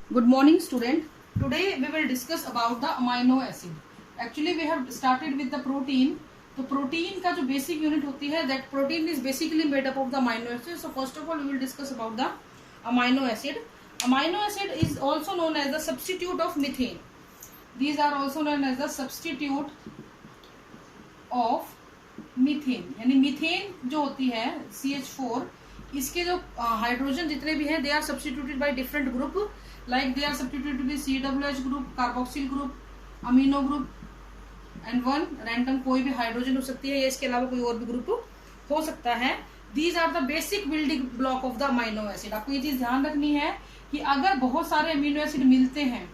Good morning, student. Today we will discuss about the amino acid. Actually we have started with the protein. तो protein का जो basic unit होती है that protein is basically made up of the amino acid. So first of all we will discuss about the amino acid. Amino acid is also known as the substitute of methane. These are also known as the substitute of methane. यानी methane जो होती है CH4, इसके जो hydrogen जितने भी हैं they are substituted by different group. Like they are substituted with COOH group, carboxyl group, amino group and one random कोई भी हाइड्रोजन हो सकती है या इसके अलावा कोई और भी ग्रुप हो सकता है. These are the basic building block of the amino acid. आपको ये चीज ध्यान रखनी है कि अगर बहुत सारे अमीनो एसिड मिलते हैं,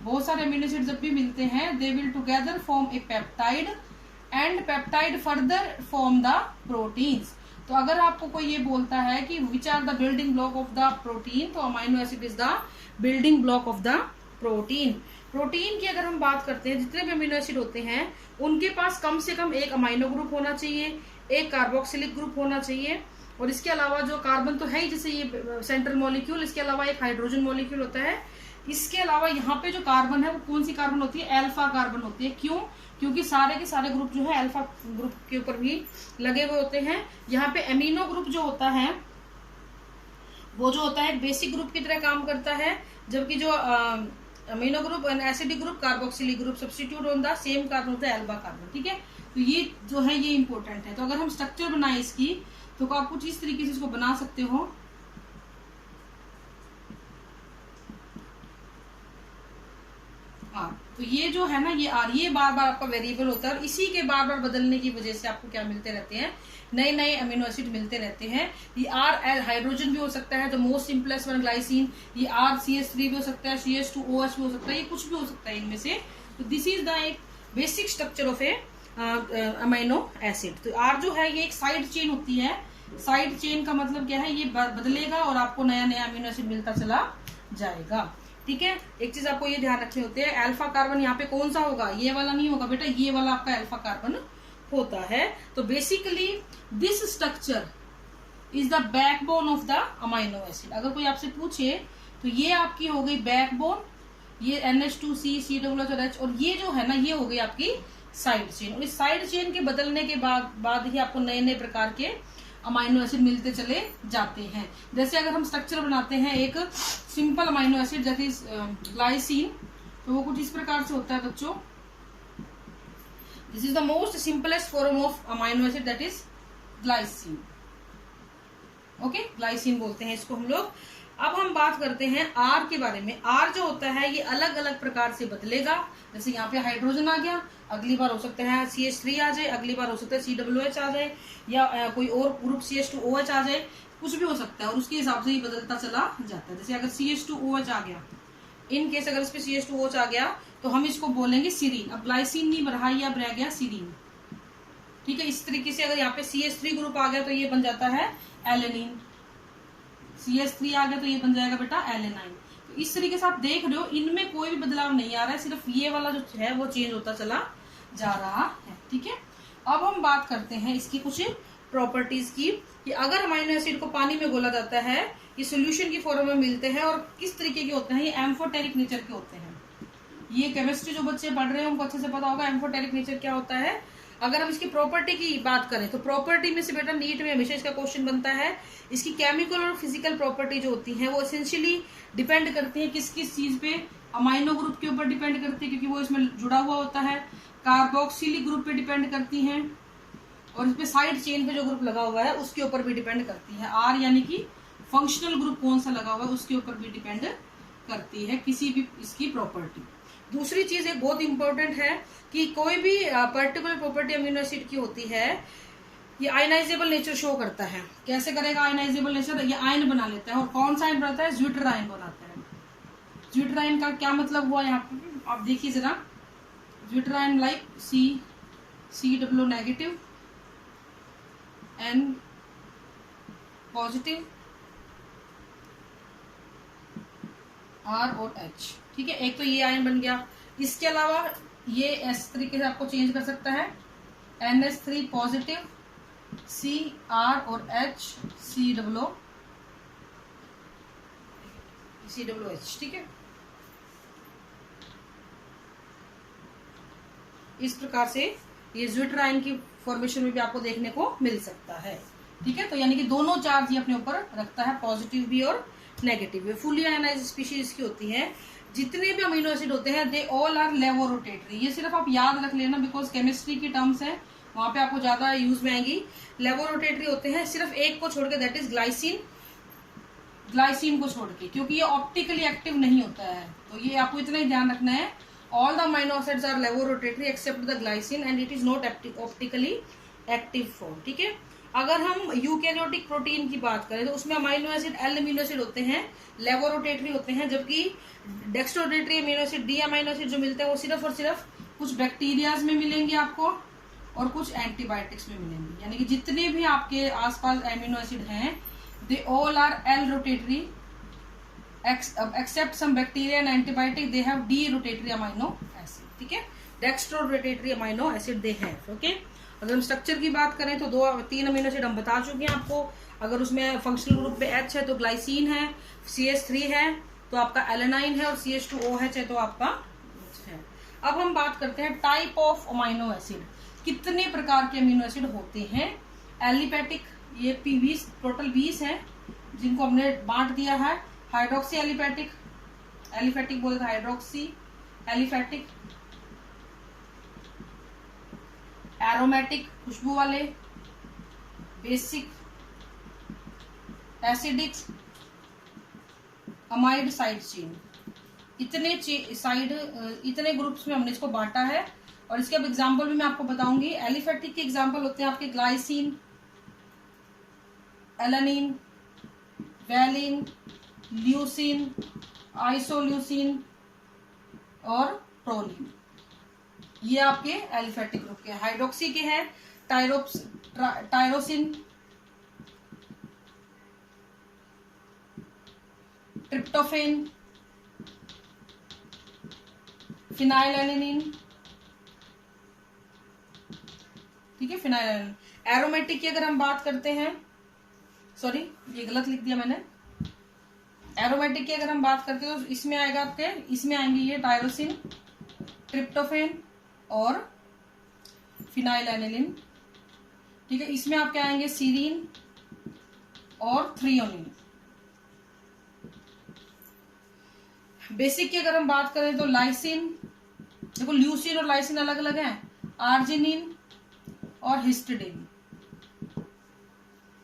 बहुत सारे अमीनो एसिड जब भी मिलते हैं they will together form a peptide and peptide further form the proteins. तो अगर आपको कोई ये बोलता है कि which are the building block of the protein, तो amino acid is the building block of the protein. Protein की अगर हम बात करते हैं, जितने भी अमीनो एसिड होते हैं उनके पास कम से कम एक अमीनो ग्रुप होना चाहिए, एक कार्बोक्सिलिक ग्रुप होना चाहिए, और इसके अलावा जो कार्बन तो है ही जैसे ये सेंट्रल मॉलिक्यूल, इसके अलावा एक हाइड्रोजन मॉलिक्यूल होता है. इसके अलावा यहाँ पे जो कार्बन है वो कौन सी कार्बन होती है? अल्फा कार्बन होती है. क्यों? क्योंकि सारे के सारे ग्रुप जो है अल्फा ग्रुप के ऊपर भी लगे हुए होते हैं. यहाँ पे अमीनो ग्रुप जो होता है वो जो होता है बेसिक ग्रुप की तरह काम करता है, जबकि जो amino group acidic group, carboxylic group substitute on the same carbon होता है अल्फा कार्बन. ठीक है, तो ये जो है ये इंपॉर्टेंट है. तो अगर हम स्ट्रक्चर बनाए इसकी तो आप कुछ इस तरीके से इसको बना सकते हो. तो ये जो है ना ये आर, ये बार बार आपका वेरिएबल होता है और इसी के बार बार बदलने की वजह से आपको क्या मिलते रहते हैं? नए नए अमीनो एसिड मिलते रहते हैं. ये आर हाइड्रोजन भी हो सकता है, the most simplest one glycine. ये RCH3 भी हो सकता है, CH2OH भी हो सकता है, ये कुछ भी हो सकता है इनमें से. तो दिस इज द एक basic structure of A amino acid. तो आर जो है ये एक साइड चेन होती है. साइड चेन का मतलब क्या है? ये बदलेगा और आपको नया नया अमीनो एसिड मिलता चला जाएगा. ठीक है, एक चीज आपको ये ध्यान रखनी होती है, अल्फा कार्बन यहाँ पे कौन सा होगा? ये वाला नहीं होगा बेटा, ये वाला आपका अल्फा कार्बन होता है. तो basically this structure is the backbone of the amino acid. अगर कोई आपसे पूछे तो ये आपकी हो गई बैकबोन, ये NH2C COOH और H, और ये जो है ना ये हो गई आपकी साइड चेन. और इस साइड चेन के बदलने के बाद ही आपको नए नए प्रकार के अमीनो एसिड मिलते चले जाते हैं. जैसे अगर हम स्ट्रक्चर बनाते हैं एक simple amino acid that is glycine, तो वो कुछ इस प्रकार से होता है बच्चों. This is the most simplest form of amino acid that is glycine. Okay, glycine बोलते हैं इसको हम लोग. अब हम बात करते हैं आर के बारे में. आर जो होता है ये अलग अलग प्रकार से बदलेगा. जैसे यहाँ पे हाइड्रोजन आ गया, अगली बार हो सकता है CH3 आ जाए, अगली बार हो सकता है COOH आ जाए, या कोई और ग्रुप CH2OH आ जाए, कुछ भी हो सकता है और उसके हिसाब से ये बदलता चला जाता है. जैसे अगर CH2OH आ गया, इन केस अगर इस पे CH2OH आ गया तो हम इसको बोलेंगे सीरीन. अब ग्लाइसिन नहीं बढ़ा, या रह गया सीरीन. ठीक है, इस तरीके से अगर यहाँ पे CH3 ग्रुप आ गया तो ये बन जाता है एलेनिन. CH3 आ गया तो ये बन जाएगा बेटा एलेनाइन. तो इस तरीके से आप देख रहे हो इनमें कोई भी बदलाव नहीं आ रहा है, सिर्फ ये वाला जो है वो चेंज होता चला जा रहा है. ठीक है, अब हम बात करते हैं इसकी कुछ प्रॉपर्टीज की, कि अगर अमीनो एसिड को पानी में घोला जाता है, ये सोल्यूशन की फॉर्म में मिलते हैं और किस तरीके के होते हैं? ये एम्फोटेरिक नेचर के होते हैं. ये केमिस्ट्री जो बच्चे पढ़ रहे हैं उनको अच्छे से पता होगा एम्फोटेरिक नेचर क्या होता है. अगर हम इसकी प्रॉपर्टी की बात करें तो प्रॉपर्टी में से बेटा नीट में हमेशा इसका क्वेश्चन बनता है. इसकी केमिकल और फिजिकल प्रॉपर्टी जो होती है वो एसेंशियली डिपेंड करती है किस किस चीज पे? अमीनो ग्रुप के ऊपर डिपेंड करती है क्योंकि वो इसमें जुड़ा हुआ होता है. कार्बोक्सिलिक ग्रुप पे डिपेंड करती हैं, और इसपे साइड चेन पे जो ग्रुप लगा हुआ है उसके ऊपर भी डिपेंड करती है. आर यानी कि फंक्शनल ग्रुप कौन सा लगा हुआ है उसके ऊपर भी डिपेंड करती है किसी भी इसकी प्रॉपर्टी. दूसरी चीज एक बहुत इंपॉर्टेंट है कि कोई भी पर्टिकुलर प्रॉपर्टी अमीनो एसिड की होती है, ये आयनाइजेबल नेचर शो करता है. कैसे करेगा आयनाइजेबल नेचर? ये आयन बना लेता है. और कौन सा आयन बनाता है? ज्यूटराइन बनाता है. ज्यूटराइन का क्या मतलब हुआ यहाँ पे आप देखिए जरा. Zwitterion like CO negative N positive, R और H. ठीक है, एक तो ये आयन बन गया. इसके अलावा ये इस तरीके से आपको चेंज कर सकता है, NH3 पॉजिटिव, CR और H COOH. ठीक है, इस प्रकार से ये ज्विटराइन की फॉर्मेशन में भी आपको देखने को मिल सकता है। ठीक है, तो यानी कि दोनों चार्ज ये अपने ऊपर रखता है, पॉजिटिव भी और नेगेटिव भी। फुली आयनाइज्ड स्पीशीज की होती है। जितने भी अमीनो एसिड होते हैं दे ऑल आर लेवोरोटेटरी। ये सिर्फ आप याद रख लेना, बिकॉज केमिस्ट्री की टर्म्स है, वहां पे आपको ज्यादा यूज में आएंगी। लेवोरोटेटरी होते हैं, सिर्फ एक को छोड़ के, दैट इज ग्लाइसिन। ग्लाइसिन को छोड़ के, क्योंकि ये ऑप्टिकली एक्टिव नहीं होता है, तो ये आपको इतना ही ध्यान रखना है। All the amino acids are levorotatory except the glycine and it is not optically active form. ठीक है, अगर हम यूकैरियोटिक प्रोटीन की बात करें तो उसमें amino acid L amino acid होते हैं, लेवोरोटेटरी होते हैं, जबकि dextrorotatory amino acid, D amino acid जो मिलते हैं वो सिर्फ और सिर्फ कुछ बैक्टीरियाज में मिलेंगे आपको और कुछ एंटीबायोटिक्स में मिलेंगे। यानी कि जितने भी आपके आसपास अमीनो एसिड हैं they all are L rotatory except some bacteria and antibiotic they have D-rotatory amino acid। ठीक है, डेक्स्ट्रोरोटेटरी अमीनो एसिड दे हैं। ओके, अगर हम स्ट्रक्चर की बात करें तो 2-3 अमीनो एसिड हम बता चुके हैं आपको। अगर उसमें फंक्शनल ग्रुप पे H है तो ग्लाइसिन है, CH3 है तो आपका एलेनाइन है, और CH2OH है तो आपका है। अब हम बात करते हैं टाइप ऑफ अमीनो एसिड, कितने प्रकार के अमीनो एसिड होते हैं। एलिफेटिक, ये 20 टोटल 20 है जिनको हमने बांट दिया है। हाइड्रोक्सी एलिफेटिक, एलिफेटिक बोलते हैं हाइड्रोक्सी एलिफेटिक, एरोमेटिक खुशबू वाले, basic, acidic, amide side chain. इतने ग्रुप्स में हमने इसको बांटा है। और इसके अब एग्जांपल भी मैं आपको बताऊंगी। एलिफेटिक के एग्जांपल होते हैं आपके glycine, alanine, valine, leucine, isoleucine और प्रोलिन, ये आपके एलिफेटिक ग्रुप के। हाइड्रोक्सी के हैं टायरोसिन, ट्रिप्टोफेन, फिनाइलएलेनिन। ठीक है, फिनाइलएलेनिन। एरोमेटिक की अगर हम बात करते हैं, सॉरी ये गलत लिख दिया मैंने। एरोमेटिक की अगर हम बात करते हैं तो इसमें आएगा आपके, इसमें आएंगे ये टायरोसिन, ट्रिप्टोफेन और फिनाइलएलेनिन। ठीक है, इसमें आपके आएंगे सीरीन और थ्रियोनिन। बेसिक की अगर हम बात करें तो लाइसिन, देखो ल्यूसिन और लाइसिन अलग अलग हैं, आर्जिनिन और हिस्टिडिन।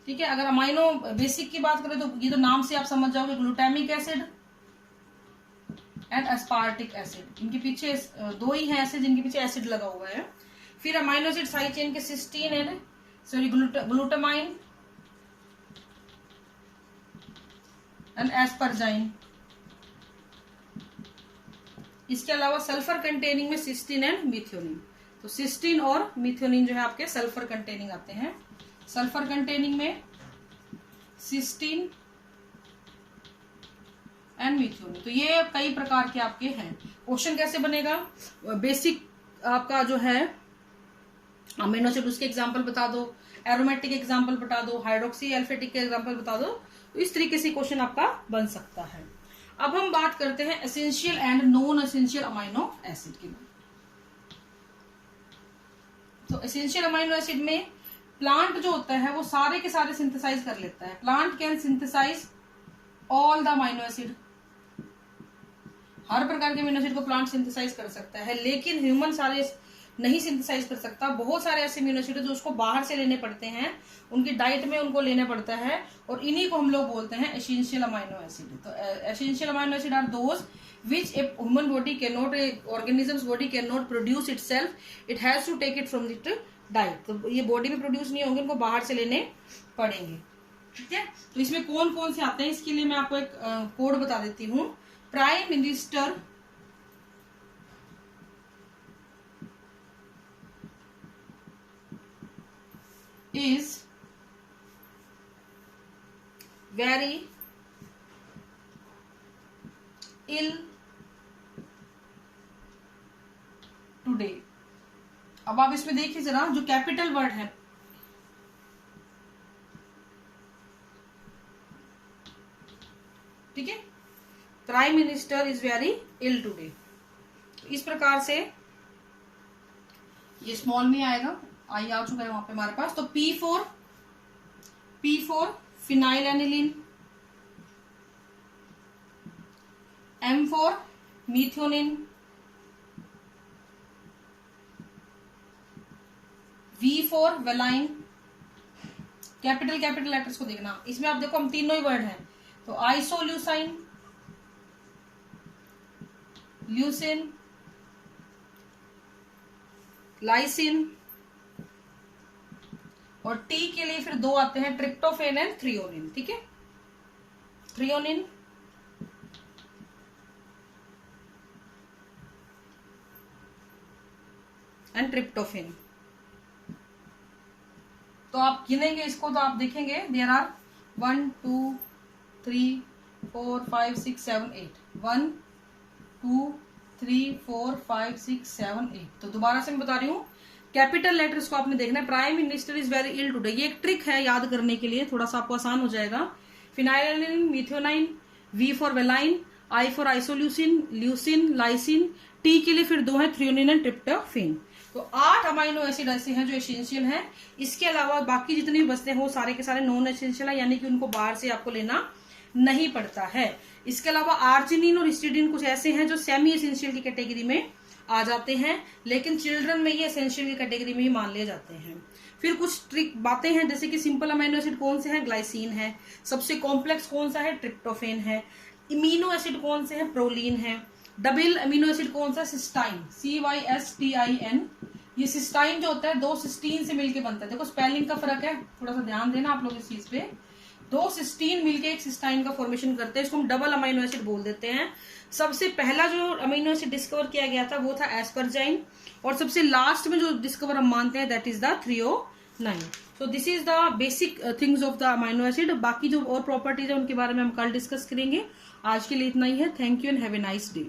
ठीक है, अगर अमाइनो बेसिक की बात करें तो ये तो नाम से आप समझ जाओगे, glutamic acid and aspartic acid. इनके पीछे 2 ही हैं ऐसे जिनके पीछे एसिड लगा हुआ है। फिर अमाइनो एसिड साइड चेन के cysteine and sorry glutamine and asparagine. इसके अलावा सल्फर कंटेनिंग में सिस्टीन एंड मिथ्योनिन। तो सिस्टीन और मिथ्योनिन जो है आपके सल्फर कंटेनिंग आते हैं। सल्फर कंटेनिंग में सिस्टीन एंड मिथ्योनिन। तो ये कई प्रकार के आपके हैं। क्वेश्चन कैसे बनेगा, बेसिक आपका जो है अमीनो एसिड उसके एग्जांपल बता दो, एरोमेटिक एग्जांपल बता दो, हाइड्रोक्सी एल्फेटिक के एग्जांपल बता दो। तो इस तरीके से क्वेश्चन आपका बन सकता है। अब हम बात करते हैं essential and non essential amino acid की। तो एसेंशियल अमीनो एसिड में प्लांट जो होता है वो सारे के सारे सिंथेसाइज कर लेता है। Plant can synthesise all the amino acid. हर प्रकार के अमीनो एसिड को प्लांट सिंथेसाइज कर सकता है, लेकिन ह्यूमन सारे नहीं सिंथेसाइज कर सकता। बहुत सारे ऐसे अमीनो एसिड जो उसको बाहर से लेने पड़ते हैं, उनकी डाइट में उनको लेना पड़ता है, और इन्हीं को हम लोग बोलते हैं एसेंशियल अमीनो एसिड। तो essential amino acid are those which a human body cannot, a organism's body cannot produce itself, it has to take it from the diet। तो ये बॉडी में प्रोड्यूस नहीं होंगे, उनको बाहर से लेने पड़ेंगे। ठीक है, तो इसमें कौन कौन से आते हैं इसके लिए मैं आपको एक कोड बता देती हूँ। Prime minister is very ill today। अब आप इसमें देखिए जरा, जो कैपिटल वर्ड है, ठीक है, prime minister is very ill today. इस प्रकार से ये स्मॉल में आएगा, आई आ चुका है वहां पे हमारे पास। तो P4 phenyl aniline, M4 मीथियोनिन, V4 valine. Capital letters को देखना, इसमें आप देखो हम तीनों ही वर्ड हैं, तो आइसोल्यूसाइन, ल्यूसिन, लाइसिन, और टी के लिए फिर दो आते हैं, ट्रिप्टोफेन एंड थ्रियोनिन। ठीक है, थ्रियोनिन एंड ट्रिप्टोफेन। तो आप गिनेंगे इसको तो आप देखेंगे देयर आर 1 2 3 4 5 6 7 8, 1 2 3 4 5 6 7 8। तो दोबारा से मैं बता रही हूँ, कैपिटल लेटर्स को आपने देखना है। Prime minister is very ill today, ये एक ट्रिक है याद करने के लिए, थोड़ा सा आपको आसान हो जाएगा। Phenylalanine, methionine, V for valine, I for isoleucine, leucine, lysine, T के लिए फिर दो है, थ्रियोनिन एंड ट्रिप्टोफेन। तो 8 अमाइनो एसिड ऐसे हैं जो एसेंशियल हैं। इसके अलावा बाकी जितने भी बचते हैं वो सारे के सारे नॉन एसेंशियल है, यानी कि उनको बाहर से आपको लेना नहीं पड़ता है। इसके अलावा आर्जिनिन और हिस्टिडीन कुछ ऐसे हैं जो सेमी एसेंशियल की कैटेगरी में आ जाते हैं, लेकिन चिल्ड्रन में ये एसेंशियल की कैटेगरी में ही मान लिए जाते हैं। फिर कुछ ट्रिक बातें हैं, जैसे कि सिंपल अमीनो एसिड कौन से हैं, ग्लाइसिन है। सबसे कॉम्प्लेक्स कौन सा है, ट्रिप्टोफेन है। इमीनो एसिड कौन से हैं, प्रोलीन है। डबल अमीनो एसिड कौन सा, सिस्टाइन, CYSTIN। ये सिस्टाइन जो होता है 2 सिस्टीन से मिलके बनता है। देखो स्पेलिंग का फर्क है, थोड़ा सा ध्यान देना आप लोग इस चीज पे। 2 सिस्टीन मिलके एक सिस्टाइन का फॉर्मेशन करते हैं, इसको हम डबल अमीनो एसिड बोल देते हैं। सबसे पहला जो अमीनो एसिड डिस्कवर किया गया था वो था एस्परजाइन, और सबसे लास्ट में जो डिस्कवर हम मानते हैं that is the threonine. So this is the basic things of the amino acid. बाकी जो और प्रॉपर्टीज है उनके बारे में हम कल डिस्कस करेंगे। आज के लिए इतना ही है। Thank you and have a nice day.